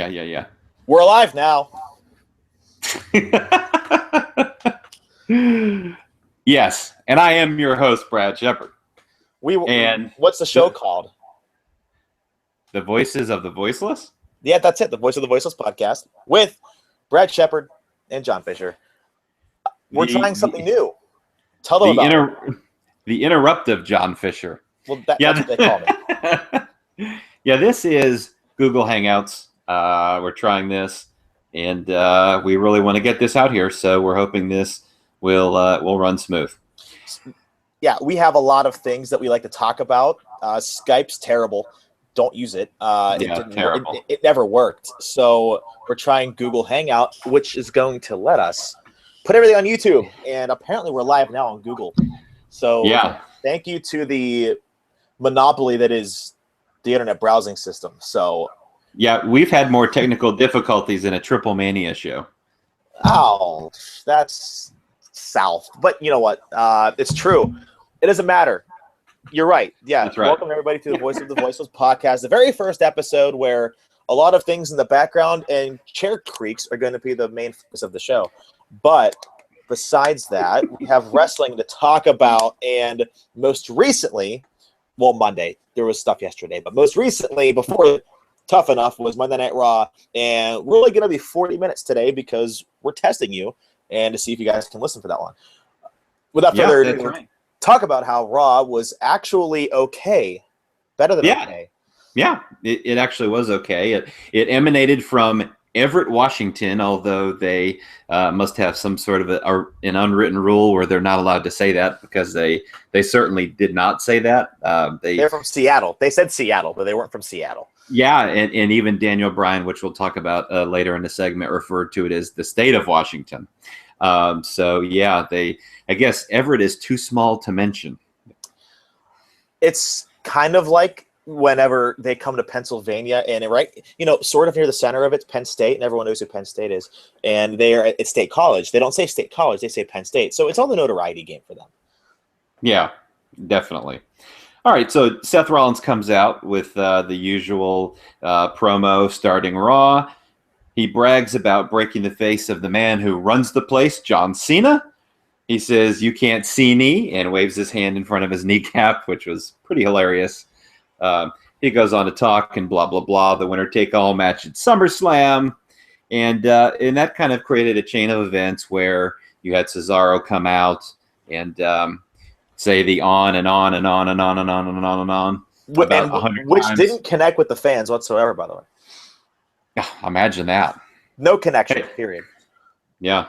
Yeah. We're alive now. Yes, and I am your host, Brad Shepard. And what's the show called? The Voices of the Voiceless? Yeah, that's it. The Voice of the Voiceless podcast with Brad Shepard and John Fisher. We're trying something new. Tell them about it. The interruptive John Fisher. Well, that's what they call me. Yeah, this is Google Hangouts. We're trying this, and we really want to get this out here, so we're hoping this will run smooth. Yeah, we have a lot of things that we like to talk about. Skype's terrible. Don't use it. Terrible. It never worked. So we're trying Google Hangout, which is going to let us put everything on YouTube. And apparently we're live now on Google. So thank you to the monopoly that is the internet browsing system. So yeah, we've had more technical difficulties than a Triple Mania show. Oh, that's south. But you know what? It's true. It doesn't matter. You're right. Yeah. That's right. Welcome everybody to the Voice of the Voiceless podcast, the very first episode where a lot of things in the background and chair creaks are going to be the main focus of the show. But besides that, we have wrestling to talk about, and most recently, well, Monday, there was stuff yesterday, but most recently, before Tough Enough, was Monday Night Raw, and we're only going to be 40 minutes today because we're testing you and to see if you guys can listen for that long. Without further ado, talk about how Raw was actually okay. Better than okay. Yeah, it actually was okay. It emanated from Everett, Washington, although they must have some sort of an unwritten rule where they're not allowed to say that, because they certainly did not say that. They're from Seattle. They said Seattle, but they weren't from Seattle. Yeah, and even Daniel Bryan, which we'll talk about later in the segment, referred to it as the state of Washington. So yeah, I guess Everett is too small to mention. It's kind of like whenever they come to Pennsylvania, and sort of near the center of it's Penn State, and everyone knows who Penn State is, and they are at State College. They don't say State College, they say Penn State. So it's all the notoriety game for them. Yeah, definitely. All right, so Seth Rollins comes out with the usual promo starting Raw. He brags about breaking the face of the man who runs the place, John Cena. He says, "You can't see me," and waves his hand in front of his kneecap, which was pretty hilarious. He goes on to talk and blah, blah, blah, the winner-take-all match at SummerSlam. And that kind of created a chain of events where you had Cesaro come out and say the on and on and on and on and on and on and on. About 100 which times. Didn't connect with the fans whatsoever, by the way. Imagine that. No connection, period. Yeah,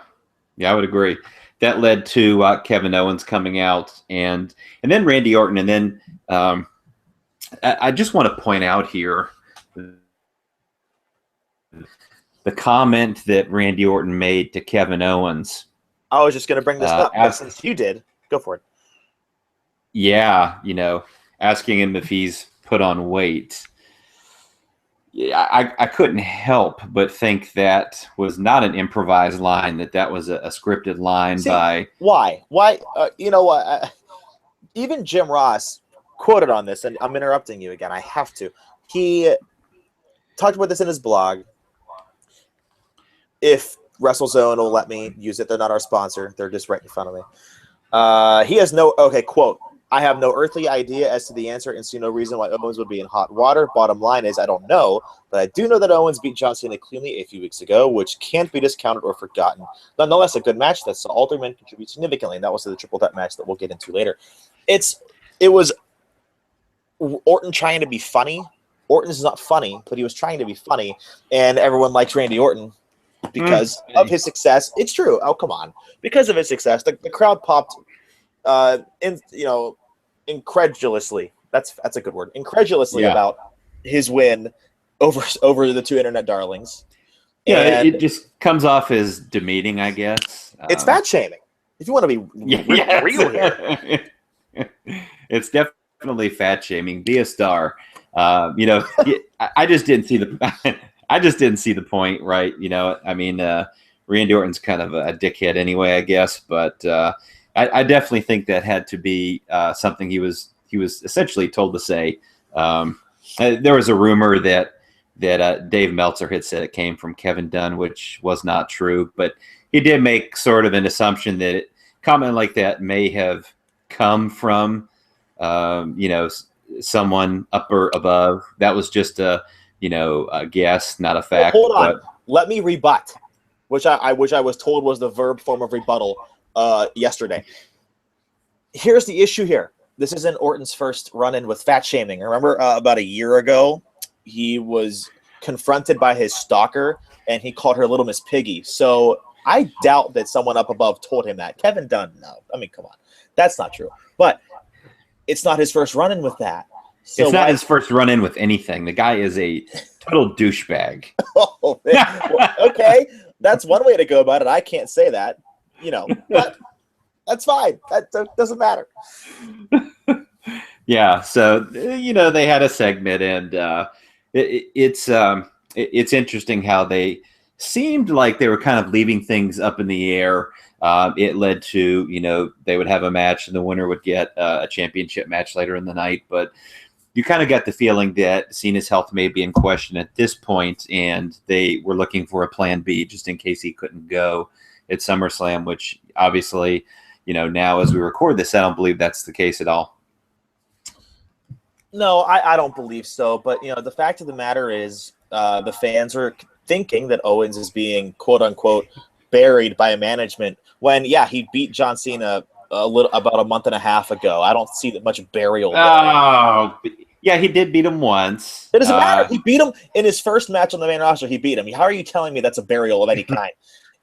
I would agree. That led to Kevin Owens coming out, and then Randy Orton, and then I just want to point out here the comment that Randy Orton made to Kevin Owens. I was just going to bring this up, since you did. Go for it. Yeah, asking him if he's put on weight. Yeah, I couldn't help but think that was not an improvised line, that was a scripted line. Why? You know what? Even Jim Ross quoted on this, and I'm interrupting you again. I have to. He talked about this in his blog. If WrestleZone will let me use it, they're not our sponsor. They're just right in front of me. He has quote, "I have no earthly idea as to the answer and see no reason why Owens would be in hot water. Bottom line is, I don't know, but I do know that Owens beat John Cena cleanly a few weeks ago, which can't be discounted or forgotten. Nonetheless, a good match that saw all three men contribute significantly, and that was the triple threat match that we'll get into later." It was Orton trying to be funny. Orton is not funny, but he was trying to be funny, and everyone likes Randy Orton because of his success. It's true. Oh, come on. Because of his success, the crowd popped incredulously. That's a good word. Incredulously about his win over the two internet darlings. Yeah, and it just comes off as demeaning, I guess. It's fat shaming. If you want to be real here. It's definitely fat shaming. Be a star. I just didn't see the point, right? Randy Orton's kind of a dickhead anyway, I guess, but I definitely think that had to be something he was essentially told to say. There was a rumor that that Dave Meltzer had said it came from Kevin Dunn, which was not true. But he did make sort of an assumption that a comment like that may have come from, someone up or above. That was just a guess, not a fact. Hold on. Let me rebut, which I was told was the verb form of rebuttal yesterday. Here's the issue here. This isn't Orton's first run-in with fat shaming. Remember about a year ago, he was confronted by his stalker, and he called her Little Miss Piggy. So I doubt that someone up above told him that. Kevin Dunn, no. I mean, come on. That's not true. But it's not his first run-in with that. So it's not his first run-in with anything. The guy is a total douchebag. Oh, well, okay. That's one way to go about it. I can't say that, but that's fine. That doesn't matter. Yeah. So, they had a segment, and it's interesting how they seemed like they were kind of leaving things up in the air. It led to, they would have a match and the winner would get a championship match later in the night. But you kind of got the feeling that Cena's health may be in question at this point, and they were looking for a plan B just in case he couldn't go at SummerSlam, which obviously, now as we record this, I don't believe that's the case at all. No, I don't believe so. But, the fact of the matter is the fans are thinking that Owens is being, quote unquote, buried by management when, he beat John Cena about a month and a half ago. I don't see that much burial there. Oh, yeah, he did beat him once. It doesn't matter. He beat him in his first match on the main roster. He beat him. How are you telling me that's a burial of any kind?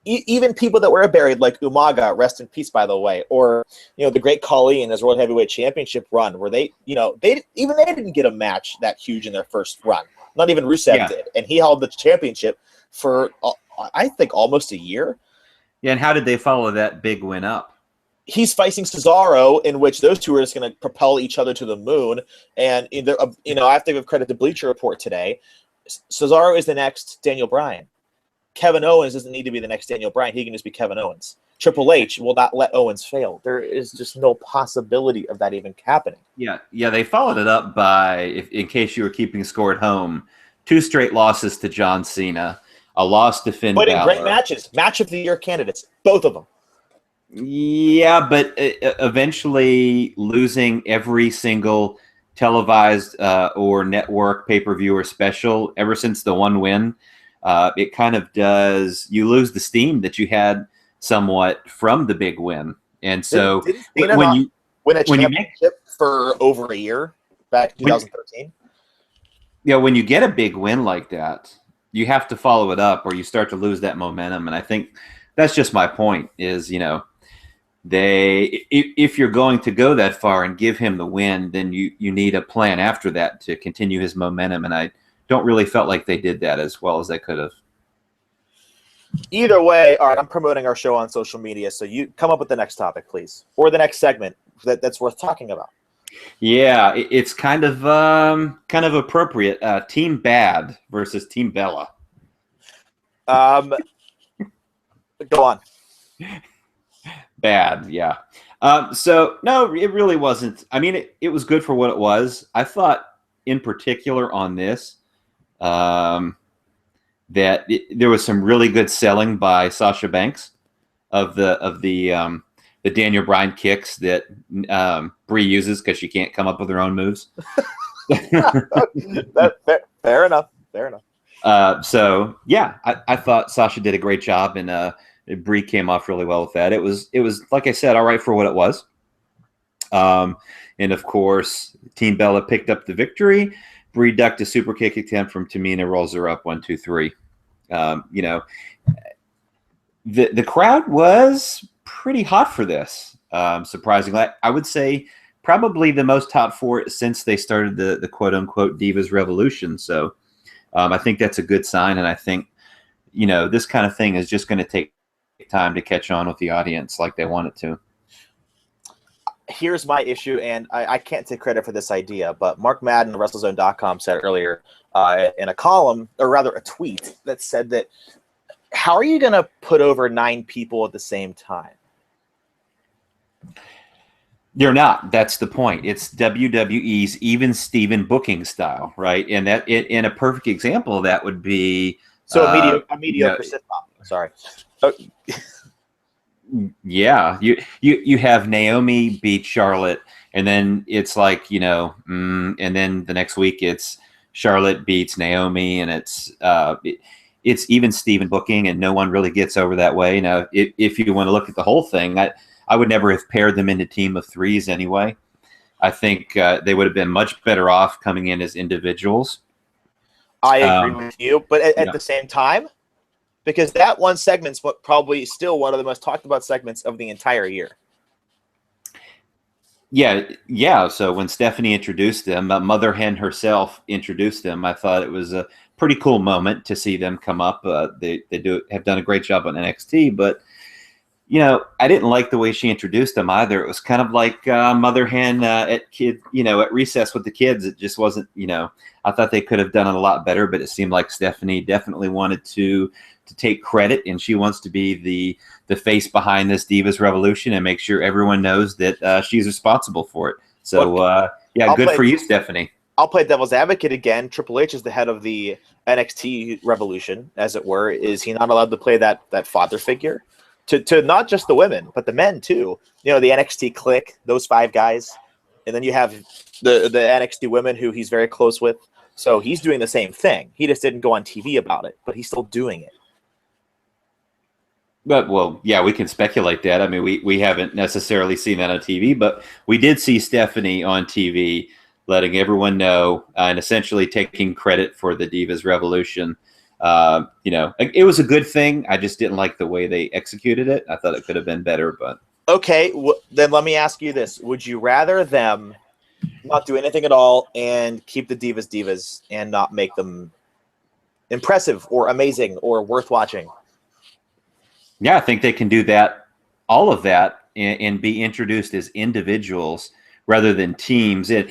Even people that were buried, like Umaga, rest in peace, by the way, or the Great Khali in his World Heavyweight Championship run, where they didn't get a match that huge in their first run. Not even Rusev did, and he held the championship for I think almost a year. Yeah, and how did they follow that big win up? He's facing Cesaro, in which those two are just going to propel each other to the moon. And I have to give credit to Bleacher Report today. Cesaro is the next Daniel Bryan. Kevin Owens doesn't need to be the next Daniel Bryan. He can just be Kevin Owens. Triple H will not let Owens fail. There is just no possibility of that even happening. Yeah. They followed it up by, in case you were keeping score at home, 2 straight losses to John Cena, a loss to Finn Balor. But in great matches, match of the year candidates, both of them. Yeah, but eventually losing every single televised or network pay-per-view or special ever since the one win, it kind of does. You lose the steam that you had somewhat from the big win, and so when you win a championship for over a year back in 2013. Yeah, when you get a big win like that, you have to follow it up, or you start to lose that momentum. And I think that's just my point. Is if you're going to go that far and give him the win, then you need a plan after that to continue his momentum. And I don't really felt like they did that as well as they could have. Either way, all right, I'm promoting our show on social media, so you come up with the next topic, please, or the next segment that's worth talking about. Yeah, it's kind of appropriate. Team Bad versus Team Bella. Go on. Bad, yeah. So no, it really wasn't. I mean, it was good for what it was. I thought, in particular, on this, that there was some really good selling by Sasha Banks of the Daniel Bryan kicks that Brie uses because she can't come up with her own moves. Fair enough. So yeah, I thought Sasha did a great job, and Brie came off really well with that. It was like I said, all right for what it was. And of course, Team Bella picked up the victory. Brie ducked a super kick attempt from Tamina, rolls her up 1, 2, 3. The crowd was pretty hot for this. Surprisingly, I would say probably the most hot for it since they started the quote unquote Divas Revolution. So I think that's a good sign, and I think this kind of thing is just going to take time to catch on with the audience like they want it to. Here's my issue, and I can't take credit for this idea, but Mark Madden of WrestleZone.com said earlier in a column, or rather a tweet, that said that how are you going to put over 9 people at the same time? You're not. That's the point. It's WWE's even Steven booking style, right? And in a perfect example of that would be, So a you know, mediocre sitcom. Sorry. Oh, yeah, you have Naomi beat Charlotte, and then it's like, and then the next week it's Charlotte beats Naomi, and it's even Steven booking, and no one really gets over that way. Now, if you want to look at the whole thing, I would never have paired them into team of threes anyway. I think they would have been much better off coming in as individuals. I agree with you, but at Yeah. the same time, because that one segment's probably still one of the most talked about segments of the entire year. Yeah. So when Stephanie introduced them, Mother Hen herself introduced them. I thought it was a pretty cool moment to see them come up. They have done a great job on NXT, but I didn't like the way she introduced them either. It was kind of like Mother Hen at at recess with the kids. It just wasn't. I thought they could have done it a lot better, but it seemed like Stephanie definitely wanted to take credit, and she wants to be the face behind this Divas Revolution and make sure everyone knows that she's responsible for it. So good for you, Stephanie. I'll play devil's advocate again. Triple H is the head of the NXT Revolution, as it were. Is he not allowed to play that father figure to not just the women but the men too? The NXT clique, those 5 guys, and then you have the NXT women who he's very close with. So he's doing the same thing. He just didn't go on TV about it, but he's still doing it. But we can speculate that. I mean, we haven't necessarily seen that on TV, but we did see Stephanie on TV letting everyone know and essentially taking credit for the Divas Revolution. It was a good thing. I just didn't like the way they executed it. I thought it could have been better, but okay. Then let me ask you this: would you rather them not do anything at all and keep the divas and not make them impressive or amazing or worth watching? Yeah, I think they can do that, all of that, and be introduced as individuals rather than teams. And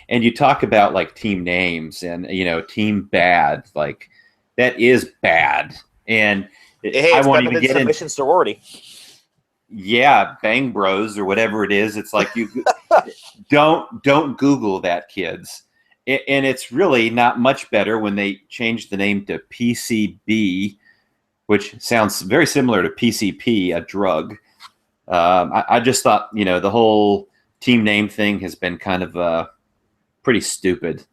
you talk about like team names and team bad, like that is bad. And hey, I won't even get into Submission Sorority. Yeah, Bang Bros or whatever it is. It's like you don't Google that, kids. And it's really not much better when they change the name to PCB, which sounds very similar to PCP, a drug. I just thought, the whole team name thing has been kind of pretty stupid.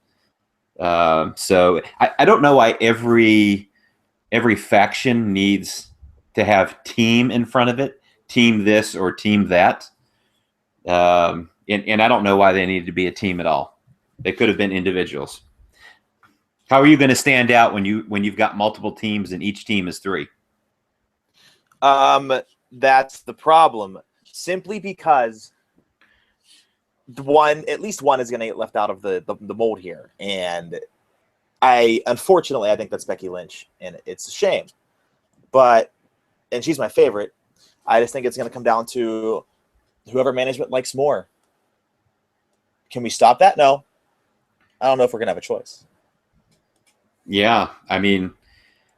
So I don't know why every faction needs to have team in front of it, team this or team that. And I don't know why they needed to be a team at all. They could have been individuals. How are you going to stand out when you've got multiple teams and each team is 3? That's the problem. Simply because at least one is going to get left out of the mold here, and unfortunately I think that's Becky Lynch, and it's a shame. And she's my favorite. I just think it's going to come down to whoever management likes more. Can we stop that? No. I don't know if we're going to have a choice. Yeah, I mean,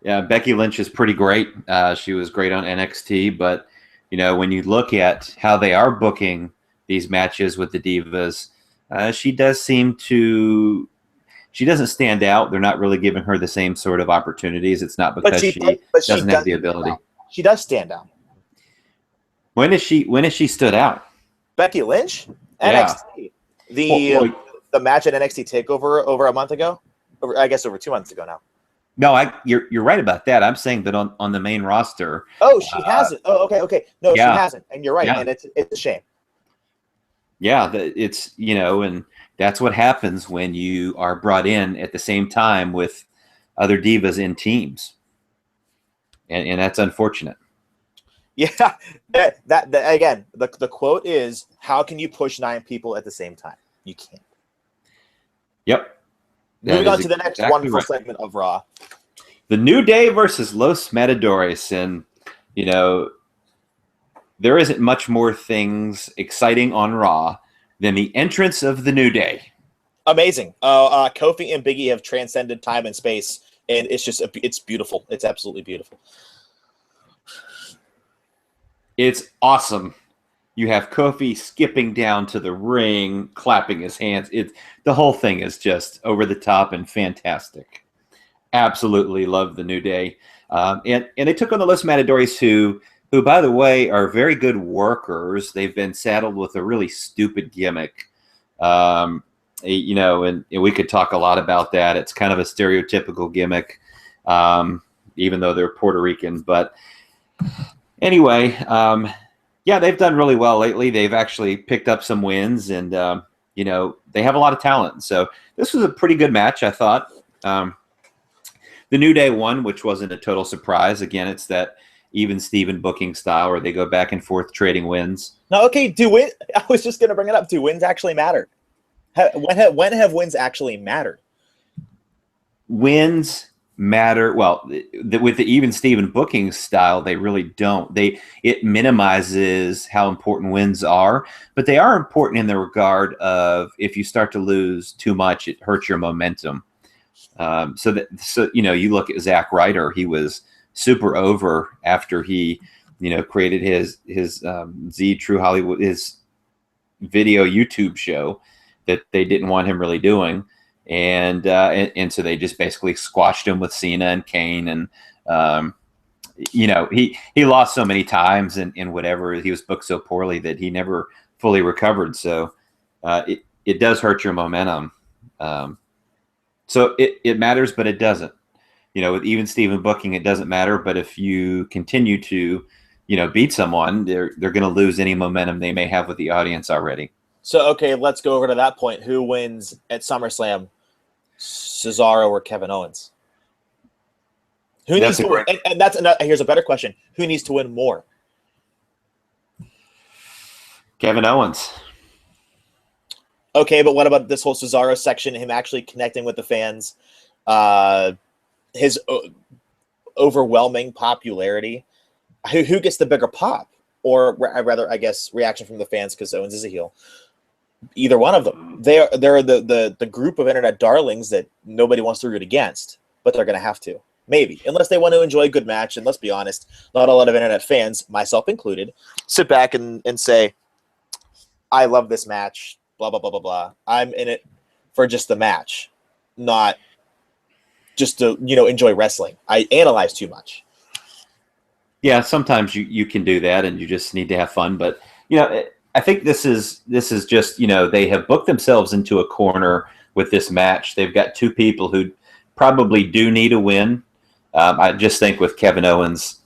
Becky Lynch is pretty great. She was great on NXT, but when you look at how they are booking these matches with the Divas, she doesn't stand out. They're not really giving her the same sort of opportunities. It's not because she doesn't have the ability. She does stand out. When is she stood out? Becky Lynch? NXT. The match at NXT TakeOver over a month ago? I guess over 2 months ago now. No, you're right about that. I'm saying that on the main roster. Oh, she hasn't. Oh, okay. No, she hasn't. And you're right. Yeah. And it's a shame. Yeah, it's and that's what happens when you are brought in at the same time with other divas in teams, and that's unfortunate. Yeah, that again. The quote is, "How can you push 9 people at the same time? You can't." Yep. Moving on to the next wonderful segment of Raw. The New Day versus Los Matadores. And, there isn't much more things exciting on Raw than the entrance of the New Day. Amazing. Kofi and Big E have transcended time and space, and it's beautiful. It's absolutely beautiful. It's awesome. You have Kofi skipping down to the ring, clapping his hands. The whole thing is just over the top and fantastic. Absolutely love the New Day. And they took on the Los Matadores, who, by the way, are very good workers. They've been saddled with a really stupid gimmick. And we could talk a lot about that. It's kind of a stereotypical gimmick, even though they're Puerto Rican. But anyway, they've done really well lately. They've actually picked up some wins, and they have a lot of talent. So this was a pretty good match, I thought. The New Day won, which wasn't a total surprise. Again, it's that even Steven booking style where they go back and forth trading wins. No, okay, I was just going to bring it up. Do wins actually matter? When have wins actually mattered? Wins matter. Well, with the even Steven booking style, they really don't. It minimizes how important wins are, but they are important in the regard of if you start to lose too much, it hurts your momentum. So you look at Zack Ryder, he was super over after he, created his Z True Hollywood, his video YouTube show that they didn't want him really doing. And so they just basically squashed him with Cena and Kane. And, he lost so many times and whatever, he was booked so poorly that he never fully recovered. So it does hurt your momentum. So it matters, but it doesn't. With even Steven booking, it doesn't matter. But if you continue to, beat someone, they're going to lose any momentum they may have with the audience already. So, okay, let's go over to that point. Who wins at SummerSlam, Cesaro or Kevin Owens? Who needs to win? And here's a better question. Who needs to win more? Kevin Owens. Okay, but what about this whole Cesaro section, him actually connecting with the fans, his overwhelming popularity? Who gets the bigger pop? Or rather, I guess, reaction from the fans because Owens is a heel. Either one of them. They're the group of internet darlings that nobody wants to root against, but they're going to have to. Maybe. Unless they want to enjoy a good match, and let's be honest, not a lot of internet fans, myself included, sit back and say, I love this match, blah, blah, blah, blah, blah. I'm in it for just the match, not just to, enjoy wrestling. I analyze too much. Yeah, sometimes you can do that, and you just need to have fun. But, I think this is just, they have booked themselves into a corner with this match. They've got two people who probably do need a win. I just think with Kevin Owens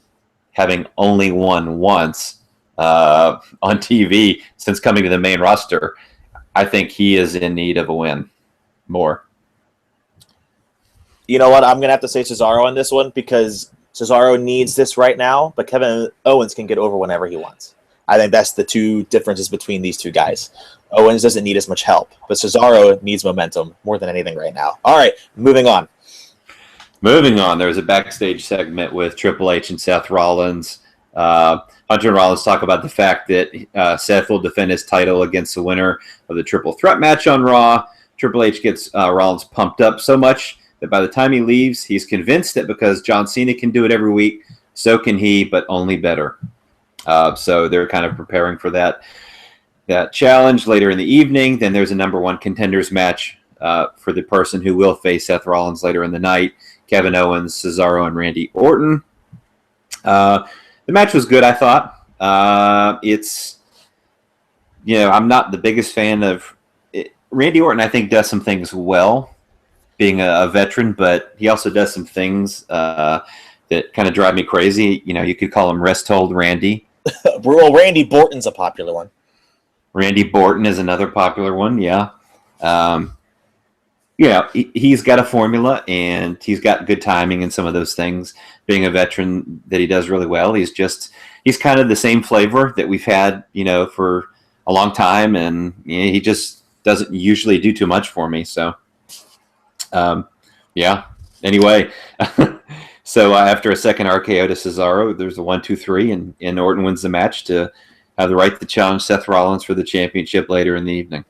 having only won once on TV since coming to the main roster, I think he is in need of a win more. You know what? I'm going to have to say Cesaro on this one because Cesaro needs this right now, but Kevin Owens can get over whenever he wants. I think that's the two differences between these two guys. Owens doesn't need as much help, but Cesaro needs momentum more than anything right now. All right, moving on. There was a backstage segment with Triple H and Seth Rollins. Hunter and Rollins talk about the fact that Seth will defend his title against the winner of the triple threat match on Raw. Triple H gets Rollins pumped up so much that by the time he leaves, he's convinced that because John Cena can do it every week, so can he, but only better. So they're kind of preparing for that challenge later in the evening. Then there's a number one contenders match for the person who will face Seth Rollins later in the night. Kevin Owens, Cesaro, and Randy Orton. The match was good, I thought. It's, I'm not the biggest fan of it. Randy Orton, I think, does some things well, being a veteran, but he also does some things that kind of drive me crazy. You could call him rest hold Randy. Well, Randy Borton's a popular one. Randy Borton is another popular one, yeah. He's got a formula, and he's got good timing in some of those things. Being a veteran that he does really well, he's kind of the same flavor that we've had, for a long time, and he just doesn't usually do too much for me. So, Anyway, so after a second RKO to Cesaro, there's a 1-2-3, and Orton wins the match to have the right to challenge Seth Rollins for the championship later in the evening.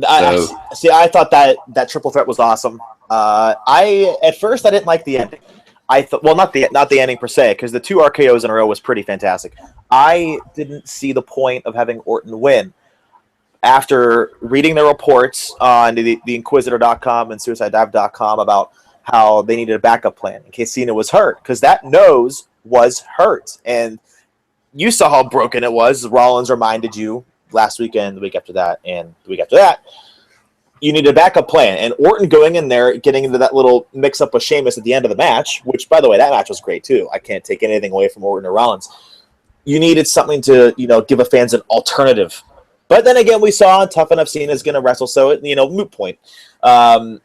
I thought that triple threat was awesome. At first I didn't like the ending. I thought, well, not the ending per se, because the 2 RKOs in a row was pretty fantastic. I didn't see the point of having Orton win. After reading the reports on the Inquisitor.com and SuicideDive.com about how they needed a backup plan in case Cena was hurt, because that nose was hurt. And you saw how broken it was. Rollins reminded you last weekend, the week after that, and the week after that. You need a backup plan. And Orton going in there, getting into that little mix-up with Sheamus at the end of the match, which, by the way, that match was great, too. I can't take anything away from Orton or Rollins. You needed something to, give the fans an alternative. But then again, we saw Tough Enough Cena's going to wrestle, so, moot point. I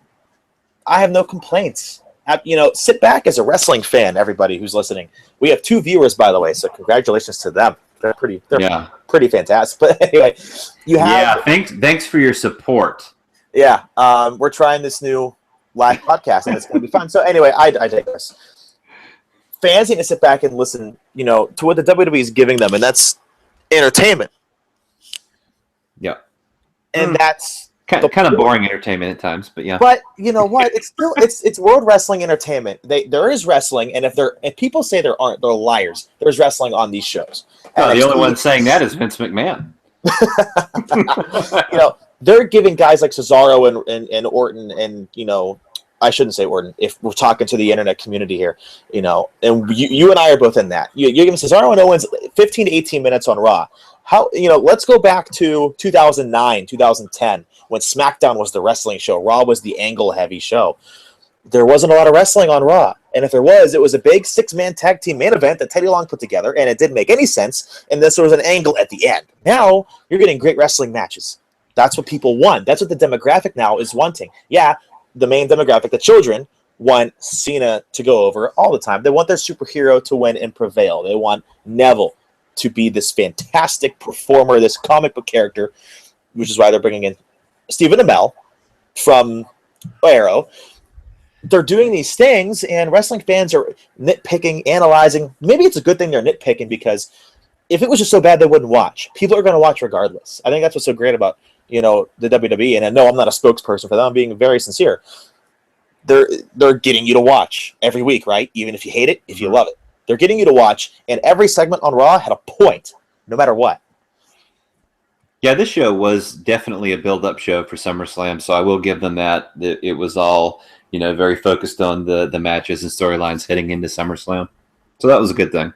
have no complaints. Sit back as a wrestling fan, everybody who's listening. We have 2 viewers, by the way, so congratulations to them. They're pretty fantastic. But anyway, thanks for your support. Yeah, we're trying this new live podcast, and it's going to be fun. So anyway, I digress. Fans need to sit back and listen, to what the WWE is giving them, and that's entertainment. Yeah, and that's kind of boring entertainment at times, but yeah. But you know what? It's still it's World Wrestling Entertainment. There is wrestling, and if people say there aren't, they're liars. There's wrestling on these shows. No, the only one saying that is Vince McMahon. They're giving guys like Cesaro and Orton and I shouldn't say Orton if we're talking to the internet community here, and you and I are both in that. You're giving Cesaro and Owens 15 to 18 minutes on Raw. How let's go back to 2009, 2010 when SmackDown was the wrestling show, Raw was the angle-heavy show. There wasn't a lot of wrestling on Raw, and if there was, it was a big 6-man tag team main event that Teddy Long put together, and it didn't make any sense. And this was an angle at the end. Now you're getting great wrestling matches. That's what people want. That's what the demographic now is wanting. Yeah, the main demographic, the children, want Cena to go over all the time. They want their superhero to win and prevail. They want Neville to be this fantastic performer, this comic book character, which is why they're bringing in Stephen Amell from Arrow. They're doing these things, and wrestling fans are nitpicking, analyzing. Maybe it's a good thing they're nitpicking, because if it was just so bad, they wouldn't watch. People are going to watch regardless. I think that's what's so great about the WWE. And I know I'm not a spokesperson for them. I'm being very sincere. They're getting you to watch every week, right? Even if you hate it, if you love it. They're getting you to watch, and every segment on Raw had a point, no matter what. Yeah, this show was definitely a build-up show for SummerSlam, so I will give them that. It was all, very focused on the matches and storylines heading into SummerSlam. So that was a good thing.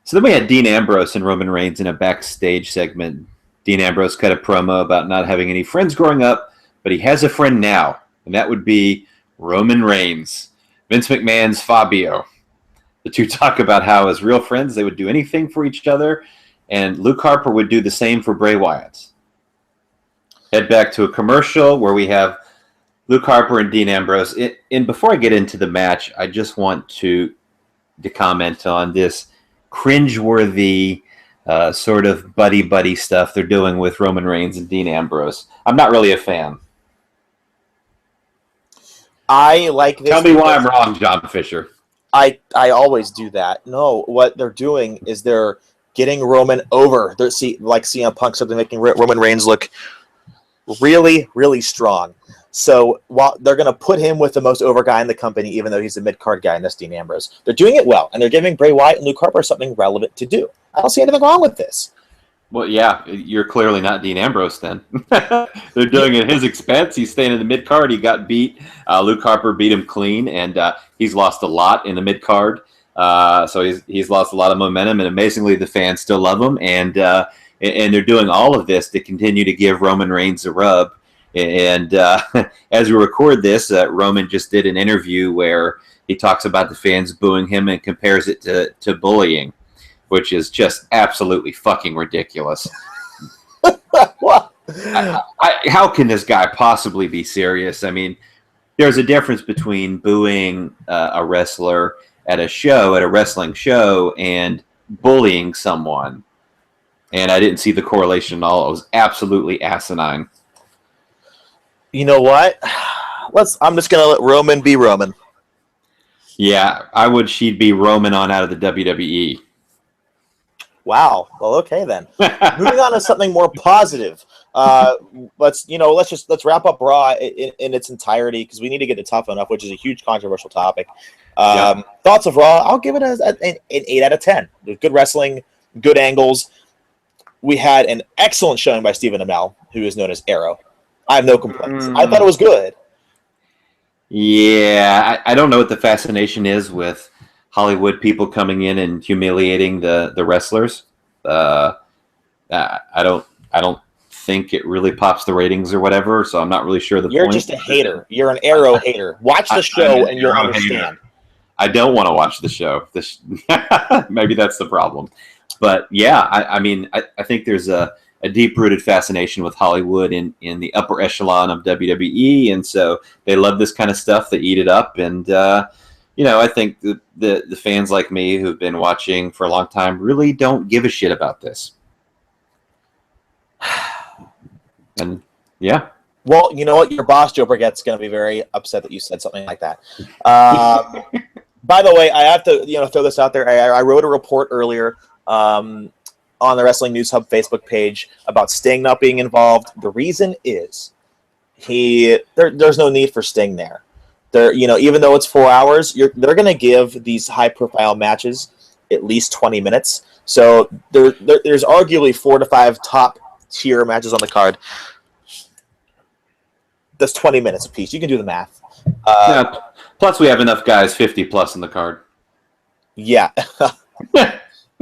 So then we had Dean Ambrose and Roman Reigns in a backstage segment. Dean Ambrose cut a promo about not having any friends growing up, but he has a friend now, and that would be Roman Reigns, Vince McMahon's Fabio. The two talk about how, as real friends, they would do anything for each other, and Luke Harper would do the same for Bray Wyatt. Head back to a commercial where we have Luke Harper and Dean Ambrose. And before I get into the match, I just want to comment on this cringeworthy sort of buddy-buddy stuff they're doing with Roman Reigns and Dean Ambrose. I'm not really a fan. I like this. Tell me why I'm wrong, John Fisher. I always do that. No, what they're doing is they're getting Roman over. They're like CM Punk, something making Roman Reigns look really, really strong. So while they're going to put him with the most over guy in the company, even though he's a mid-card guy, and that's Dean Ambrose, they're doing it well, and they're giving Bray Wyatt and Luke Harper something relevant to do. I don't see anything wrong with this. Well, yeah, you're clearly not Dean Ambrose then. They're doing it at his expense. He's staying in the mid-card. He got beat. Luke Harper beat him clean, and he's lost a lot in the mid-card. So he's lost a lot of momentum, and amazingly, the fans still love him. And they're doing all of this to continue to give Roman Reigns a rub. And as we record this, Roman just did an interview where he talks about the fans booing him and compares it to bullying, which is just absolutely fucking ridiculous. How can this guy possibly be serious? I mean, there's a difference between booing a wrestler at a wrestling show, and bullying someone. And I didn't see the correlation at all. It was absolutely asinine. You know what? I'm just going to let Roman be Roman. Yeah, she'd be Roman on out of the WWE. Wow. Well, okay then. Moving on to something more positive. Let's wrap up Raw in its entirety because we need to get to Tough Enough, which is a huge controversial topic. Yep. Thoughts of Raw? I'll give it an 8 out of 10. Good wrestling, good angles. We had an excellent showing by Stephen Amell, who is known as Arrow. I have no complaints. I thought it was good. Yeah, I don't know what the fascination is with Hollywood people coming in and humiliating the wrestlers. I don't think it really pops the ratings or whatever. So I'm not really sure the You're point. just a hater. You're an Arrow hater. Watch the show and you'll understand. I don't want to watch the show. Maybe that's the problem. But yeah, I mean, I think there's a deep-rooted fascination with Hollywood in the upper echelon of WWE, and so they love this kind of stuff. They eat it up, and I think the fans like me who've been watching for a long time really don't give a shit about this. And yeah. Well, you know what? Your boss, Joe Burgett's going to be very upset that you said something like that. By the way, I have to throw this out there. I wrote a report earlier on the Wrestling News Hub Facebook page about Sting not being involved. The reason is there's no need for Sting there. Even though it's 4 hours, they're going to give these high-profile matches at least 20 minutes. So there's arguably 4 to 5 top-tier matches on the card. That's 20 minutes apiece. You can do the math. Yeah. Plus, we have enough guys 50 plus in the card. Yeah.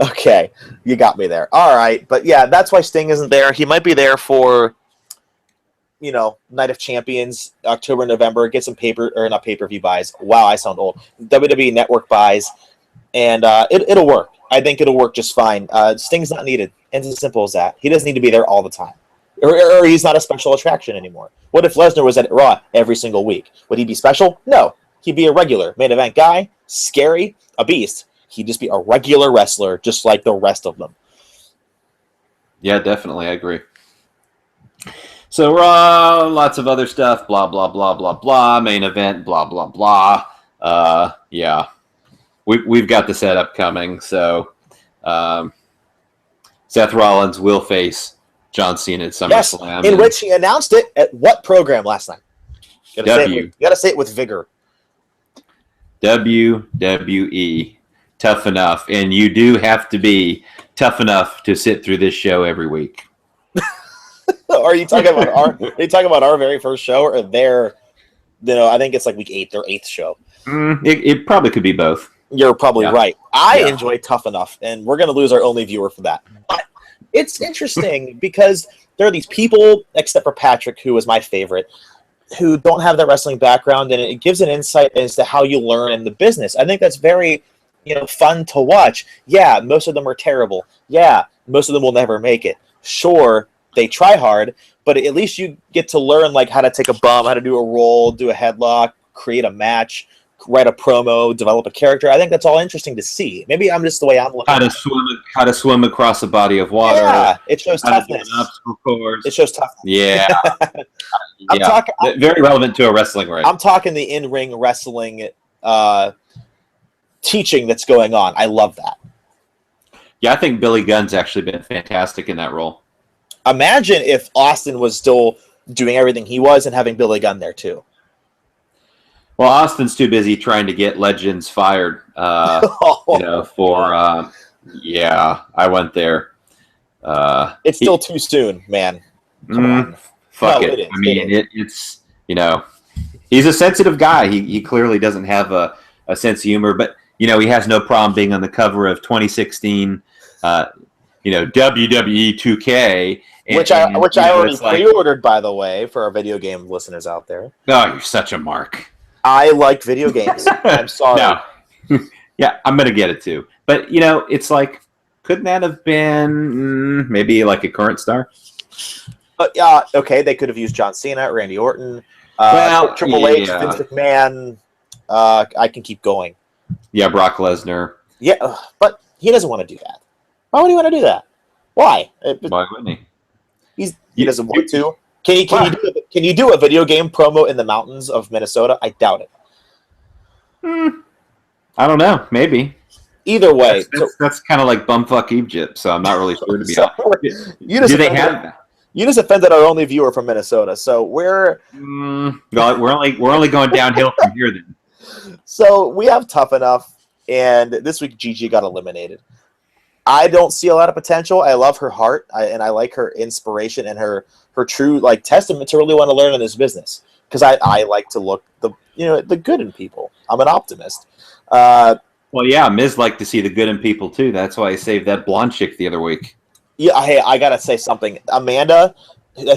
Okay, you got me there. All right, but yeah, that's why Sting isn't there. He might be there for, Night of Champions, October, November. Get some not pay-per-view buys. Wow, I sound old. WWE Network buys, and it'll work. I think it'll work just fine. Sting's not needed. It's as simple as that. He doesn't need to be there all the time, or he's not a special attraction anymore. What if Lesnar was at Raw every single week? Would he be special? No, he'd be a regular main event guy, scary, a beast. He'd just be a regular wrestler, just like the rest of them. Yeah, definitely. I agree. So Raw, lots of other stuff, blah, blah, blah, blah, blah, main event, blah, blah, blah. Yeah. We've got the setup coming. So Seth Rollins will face John Cena at SummerSlam. Yes, in which he announced it at what program last night? You got to say it with vigor. WWE. Tough enough, and you do have to be tough enough to sit through this show every week. Are you talking about our very first show or their? I think it's like week 8, their 8th show. It probably could be both. You're probably right. I enjoy Tough Enough, and we're going to lose our only viewer for that. But it's interesting because there are these people, except for Patrick, who was my favorite, who don't have that wrestling background, and it gives an insight as to how you learn in the business. I think that's very fun to watch. Yeah, most of them are terrible. Yeah, most of them will never make it. Sure, they try hard, but at least you get to learn like how to take a bump, how to do a roll, do a headlock, create a match, write a promo, develop a character. I think that's all interesting to see. Maybe I'm just the way I'm looking. How to swim across a body of water. Yeah, it shows toughness. It shows toughness. Yeah. Very relevant to a wrestling ring. I'm talking the in-ring wrestling teaching that's going on. I love that. Yeah, I think Billy Gunn's actually been fantastic in that role. Imagine if Austin was still doing everything he was and having Billy Gunn there too. Well, Austin's too busy trying to get legends fired. I went there. It's still too soon, man. Fuck it. I mean, it's he's a sensitive guy. He clearly doesn't have a sense of humor, but he has no problem being on the cover of 2016, WWE 2K, which I already pre-ordered, by the way, for our video game listeners out there. Oh, you're such a mark. I like video games. I'm sorry. No. Yeah, I'm gonna get it too. But it's like, couldn't that have been maybe like a current star? Okay, they could have used John Cena, Randy Orton, Triple H, Vince McMahon. I can keep going. Yeah, Brock Lesnar. Yeah, but he doesn't want to do that. Why would he want to do that? Why? Why wouldn't he? He doesn't want to. Can you do a video game promo in the mountains of Minnesota? I doubt it. I don't know. Maybe. Either way, That's kind of like bumfuck Egypt, so I'm not really sure to be so honest. Do they have? you just offended our only viewer from Minnesota, so we're Well, we're only going downhill from here then. so we have Tough Enough, and this week Gigi got eliminated. I don't see a lot of potential. I love her heart, and I like her inspiration and her true like testament to really want to learn in this business. Because I like to look the good in people. I'm an optimist. Well, yeah, Miz liked to see the good in people too. That's why I saved that blonde chick the other week. Yeah, hey, I gotta say something. Amanda,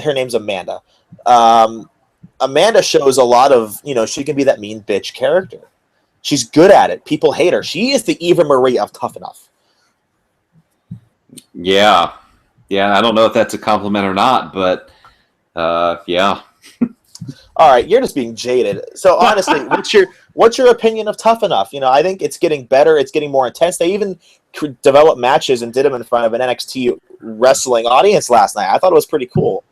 her name's Amanda. Amanda shows a lot of, she can be that mean bitch character. She's good at it. People hate her. She is the Eva Marie of Tough Enough. Yeah. I don't know if that's a compliment or not, but yeah. All right, you're just being jaded. So honestly, what's your opinion of Tough Enough? I think it's getting better. It's getting more intense. They even developed matches and did them in front of an NXT wrestling audience last night. I thought it was pretty cool.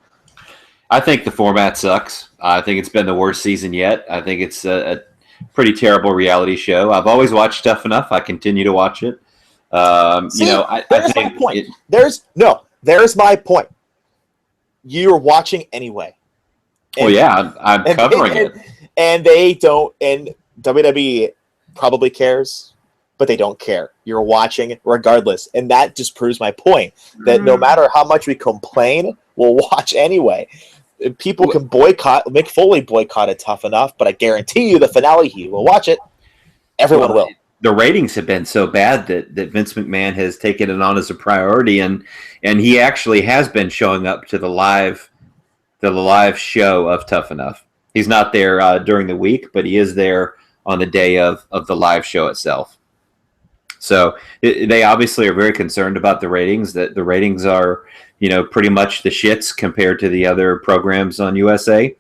I think the format sucks. I think it's been the worst season yet. I think it's a pretty terrible reality show. I've always watched Tough Enough. I continue to watch it. I think my point. There's my point. You're watching anyway. I'm covering it. And they don't, and WWE probably cares, but they don't care. You're watching regardless. And that just proves my point, that no matter how much we complain, we'll watch anyway. People can boycott, Mick Foley boycotted Tough Enough, but I guarantee you the finale, he will watch it. Everyone will. The ratings have been so bad that Vince McMahon has taken it on as a priority, and he actually has been showing up to the live show of Tough Enough. He's not there during the week, but he is there on the day of the live show itself. So they obviously are very concerned about the ratings. That the ratings are, pretty much the shits compared to the other programs on USA,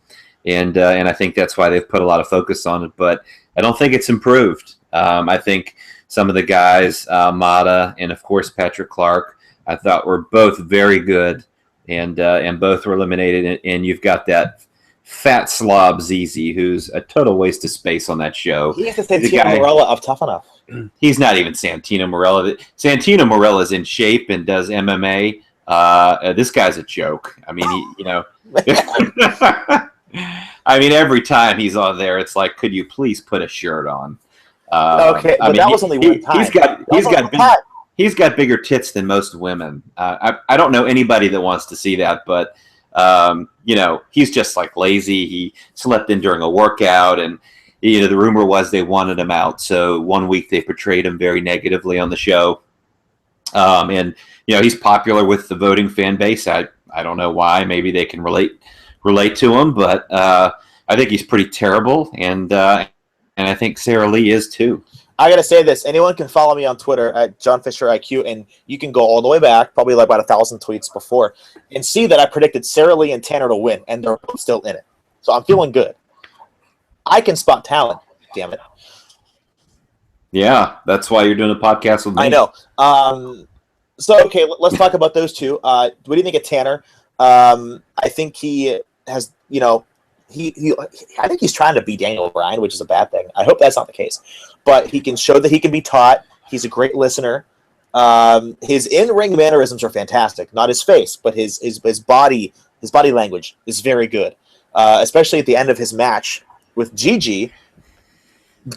and I think that's why they've put a lot of focus on it. But I don't think it's improved. I think some of the guys, Mata and of course Patrick Clark, I thought were both very good. And both were eliminated, and you've got that fat slob ZZ, who's a total waste of space on that show. He's the Santino Marella of Tough Enough. He's not even Santino Marella. Santino Marella's in shape and does MMA. This guy's a joke. I mean, every time he's on there, it's like, could you please put a shirt on? Okay, but that was only one time. He's got bigger tits than most women. I don't know anybody that wants to see that, but he's just like lazy. He slept in during a workout, and the rumor was they wanted him out. So one week they portrayed him very negatively on the show, and he's popular with the voting fan base. I don't know why. Maybe they can relate to him, but I think he's pretty terrible, and I think Sarah Lee is too. I gotta say this. Anyone can follow me on Twitter at JohnFisherIQ, and you can go all the way back, probably like about 1,000 tweets before, and see that I predicted Sarah Lee and Tanner to win, and they're both still in it. So I'm feeling good. I can spot talent. Damn it. Yeah, that's why you're doing a podcast with me. I know. So okay, let's talk about those two. What do you think of Tanner? I think he has, I think he's trying to be Daniel Bryan, which is a bad thing. I hope that's not the case. But he can show that he can be taught. He's a great listener. His in-ring mannerisms are fantastic. Not his face, but his body language is very good. Especially at the end of his match with Gigi,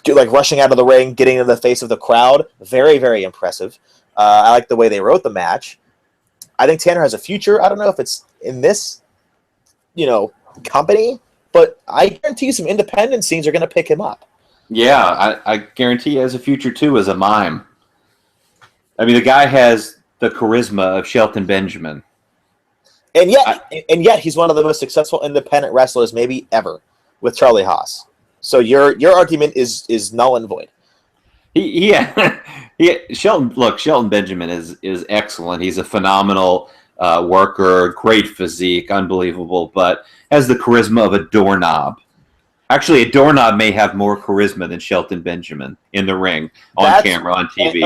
like rushing out of the ring, getting in the face of the crowd. Very, very impressive. I like the way they wrote the match. I think Tanner has a future. I don't know if it's in this, company, but I guarantee some independent scenes are going to pick him up. Yeah, I guarantee he has a future too as a mime. I mean, the guy has the charisma of Shelton Benjamin, and yet he's one of the most successful independent wrestlers maybe ever, with Charlie Haas. So your argument is null and void. Shelton Benjamin is excellent. He's a phenomenal worker, great physique, unbelievable, but has the charisma of a doorknob. Actually, a doorknob may have more charisma than Shelton Benjamin in the ring, camera, on TV.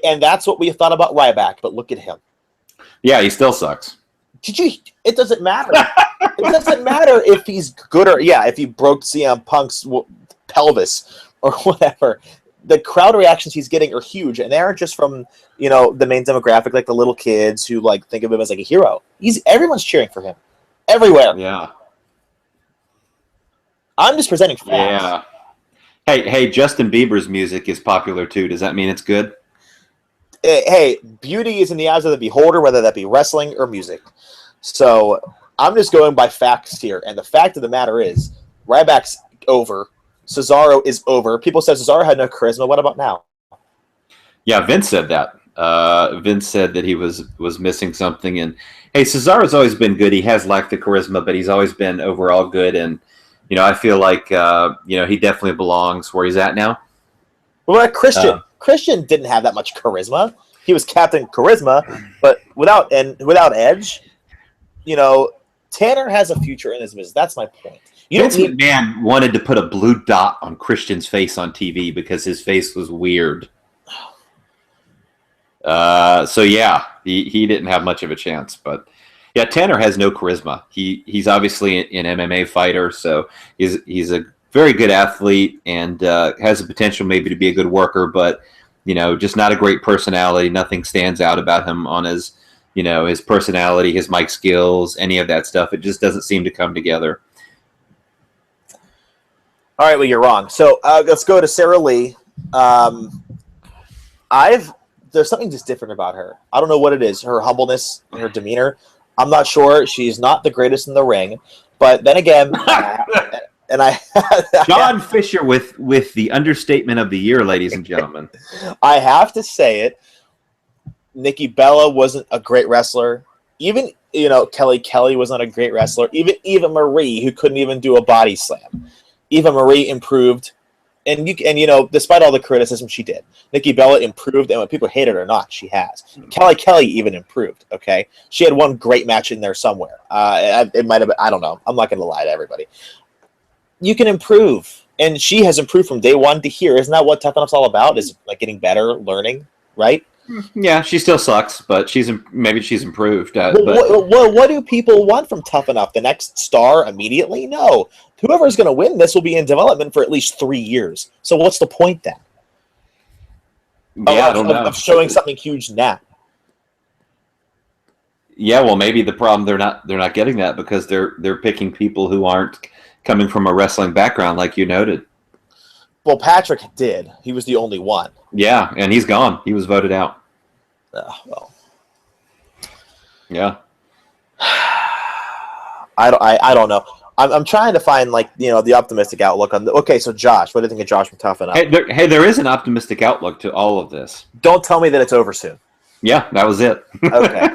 And that's what we thought about Ryback, but look at him. Yeah, he still sucks. It doesn't matter. It doesn't matter if he's good if he broke CM Punk's pelvis or whatever. the crowd reactions he's getting are huge, and they aren't just from the main demographic, like the little kids who like think of him as like a hero. Everyone's cheering for him everywhere. Yeah. I'm just presenting facts. Yeah. Hey, Justin Bieber's music is popular too. Does that mean it's good? Hey, beauty is in the eyes of the beholder, whether that be wrestling or music. So I'm just going by facts here, and the fact of the matter is, Ryback's over. Cesaro is over. People said Cesaro had no charisma. What about now? Yeah, Vince said that. Vince said that he was missing something. And hey, Cesaro's always been good. He has lacked the charisma, but he's always been overall good. And I feel like he definitely belongs where he's at now. What about Christian? Christian didn't have that much charisma. He was Captain Charisma, but without Edge, Tanner has a future in this business. That's my point. Vince McMahon wanted to put a blue dot on Christian's face on TV because his face was weird. So yeah, he didn't have much of a chance. But yeah, Tanner has no charisma. He's obviously an MMA fighter, so he's a very good athlete and has the potential maybe to be a good worker, but just not a great personality. Nothing stands out about him on his his personality, his mic skills, any of that stuff. It just doesn't seem to come together. All right, well, you're wrong. So let's go to Sarah Lee. There's something just different about her. I don't know what it is. Her humbleness, her demeanor. I'm not sure. She's not the greatest in the ring, but then again, John Fisher with the understatement of the year, ladies and gentlemen. I have to say it. Nikki Bella wasn't a great wrestler. Even Kelly was not a great wrestler. Even Eva Marie, who couldn't even do a body slam. Eva Marie improved, and despite all the criticism she did, Nikki Bella improved, and when people hate it or not, she has. Kelly even improved. Okay, she had one great match in there somewhere. It might have been, I don't know. I'm not going to lie to everybody. You can improve, and she has improved from day one to here. Isn't that what Tough Enough's all about? Is like getting better, learning, right? Yeah, she still sucks, but maybe she's improved. What do people want from Tough Enough? The next star immediately? No. Whoever's going to win this will be in development for at least 3 years. So what's the point then? Yeah, I don't know. Of showing something huge now. Yeah, well, maybe the problem they're not getting that because they're picking people who aren't coming from a wrestling background, like you noted. Well, Patrick did. He was the only one. Yeah, and he's gone. He was voted out. Well. Yeah. I don't know. I'm trying to find the optimistic outlook on okay, so Josh, what do you think of Josh from Tough Enough? Hey, there is an optimistic outlook to all of this. Don't tell me that it's over soon. Yeah, that was it. Okay.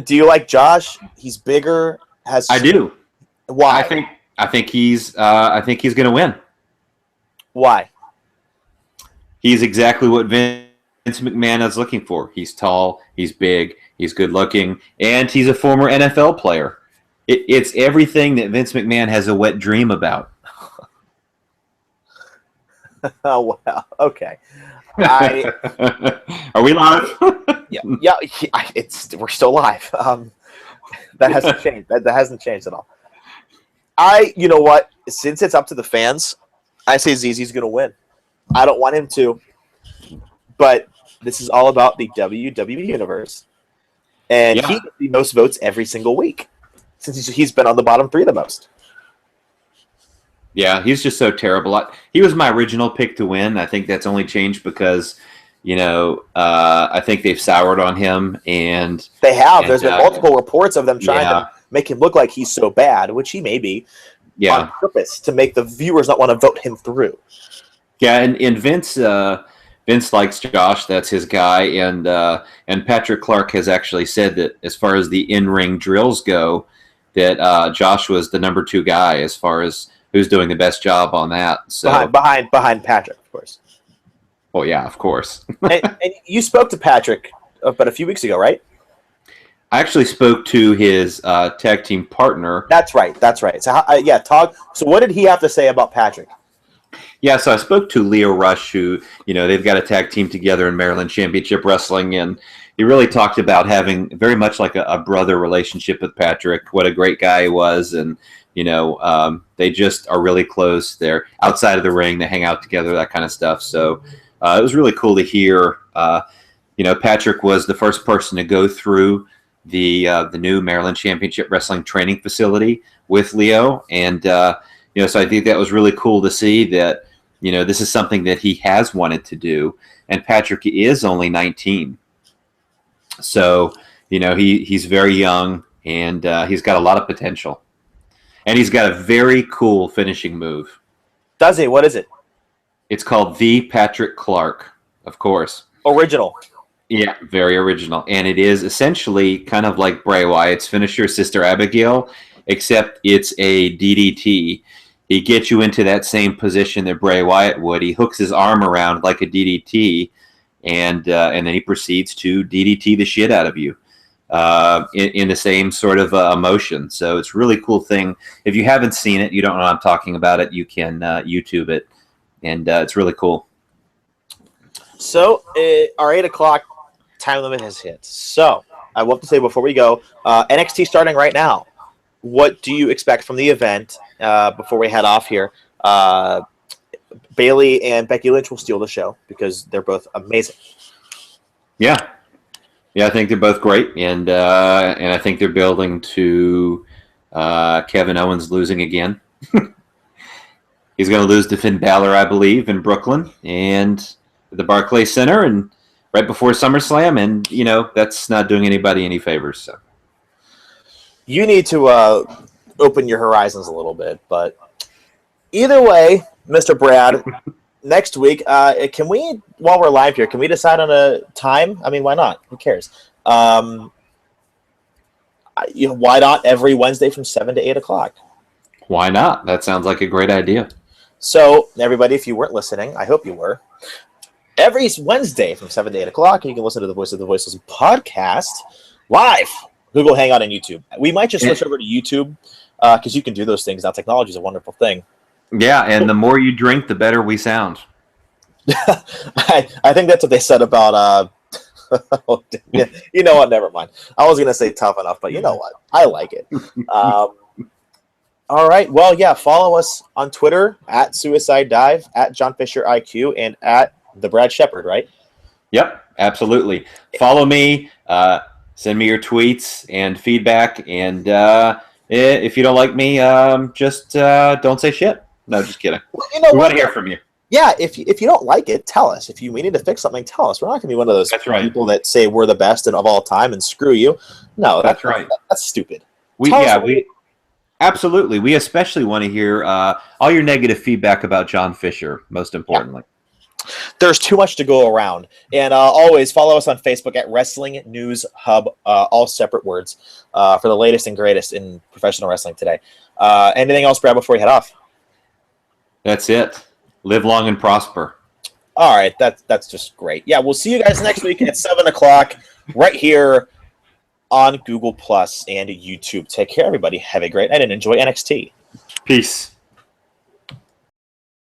Do you like Josh? He's bigger. I do. Why? I think he's going to win. Why? He's exactly what Vince McMahon is looking for. He's tall, he's big, he's good looking, and he's a former NFL player. It's everything that Vince McMahon has a wet dream about. Oh, wow. Okay. Are we live? yeah. We're still live. That hasn't changed. That hasn't changed at all. You know what? Since it's up to the fans, I say ZZ's going to win. I don't want him to, but this is all about the WWE Universe, and he gets the most votes every single week since he's been on the bottom 3 the most. Yeah, he's just so terrible. He was my original pick to win. I think that's only changed because, I think they've soured on him, and they have. There's been multiple reports of them trying to make him look like he's so bad, which he may be, on purpose to make the viewers not want to vote him through. Yeah, and Vince likes Josh. That's his guy, and Patrick Clark has actually said that as far as the in-ring drills go, that Josh was the number 2 guy as far as who's doing the best job on that. So behind Patrick, of course. Well, yeah, of course. and you spoke to Patrick about a few weeks ago, right? I actually spoke to his tag team partner. That's right. So talk. So what did he have to say about Patrick? Yeah, so I spoke to Leo Rush, who, they've got a tag team together in Maryland Championship Wrestling, and he really talked about having very much like a brother relationship with Patrick, what a great guy he was, and They just are really close. They're outside of the ring. They hang out together, that kind of stuff. So it was really cool to hear. Patrick was the first person to go through the new Maryland Championship Wrestling training facility with Leo, and so I think that was really cool to see that this is something that he has wanted to do, and Patrick is only 19, so he's very young, and he's got a lot of potential, and he's got a very cool finishing move. Does he? What is it? It's called the Patrick Clark, of course. Original. Yeah, very original. And it is essentially kind of like Bray Wyatt's finisher, Sister Abigail, except it's a DDT. He gets you into that same position that Bray Wyatt would. He hooks his arm around like a DDT, and then he proceeds to DDT the shit out of you in the same sort of motion. So it's a really cool thing. If you haven't seen it, you don't know I'm talking about it, you can YouTube it, and it's really cool. So our 8 o'clock time limit has hit. So I will have to say before we go, NXT starting right now. What do you expect from the event before we head off here? Bayley and Becky Lynch will steal the show because they're both amazing. Yeah, I think they're both great, and I think they're building to Kevin Owens losing again. He's going to lose to Finn Balor, I believe, in Brooklyn and at the Barclays Center, and right before SummerSlam, and that's not doing anybody any favors. So you need to open your horizons a little bit. But either way, Mr. Brad, next week, can we, while we're live here, can we decide on a time? I mean, why not? Who cares? Why not every Wednesday from 7 to 8 o'clock? Why not? That sounds like a great idea. So, everybody, if you weren't listening, I hope you were. Every Wednesday from 7 to 8 o'clock, you can listen to the Voice of the Voiceless podcast live. Google Hangout and YouTube. We might just switch over to YouTube because you can do those things now. Technology is a wonderful thing. Yeah, and the more you drink, the better we sound. I think that's what they said about... you know what? Never mind. I was going to say tough enough, but you know what? I like it. All right. Well, yeah, follow us on Twitter at Suicide Dive, at John Fisher IQ, and at the Brad Shepard, right? Yep, absolutely. Follow me. Send me your tweets and feedback. And if you don't like me, just don't say shit. No, just kidding. Well, we want to hear from you. Yeah, if you don't like it, tell us. If we need to fix something, tell us. We're not going to be one of those people that say we're the best of all time and screw you. No, that's right. That's stupid. We absolutely. We especially want to hear all your negative feedback about John Fisher, most importantly. Yeah. There's too much to go around. And always follow us on Facebook at Wrestling News Hub, all separate words, for the latest and greatest in professional wrestling today. Anything else, Brad, before we head off? That's it. Live long and prosper. All right. That's just great. Yeah, we'll see you guys next week at 7 o'clock right here on Google Plus and YouTube. Take care, everybody. Have a great night and enjoy NXT. Peace.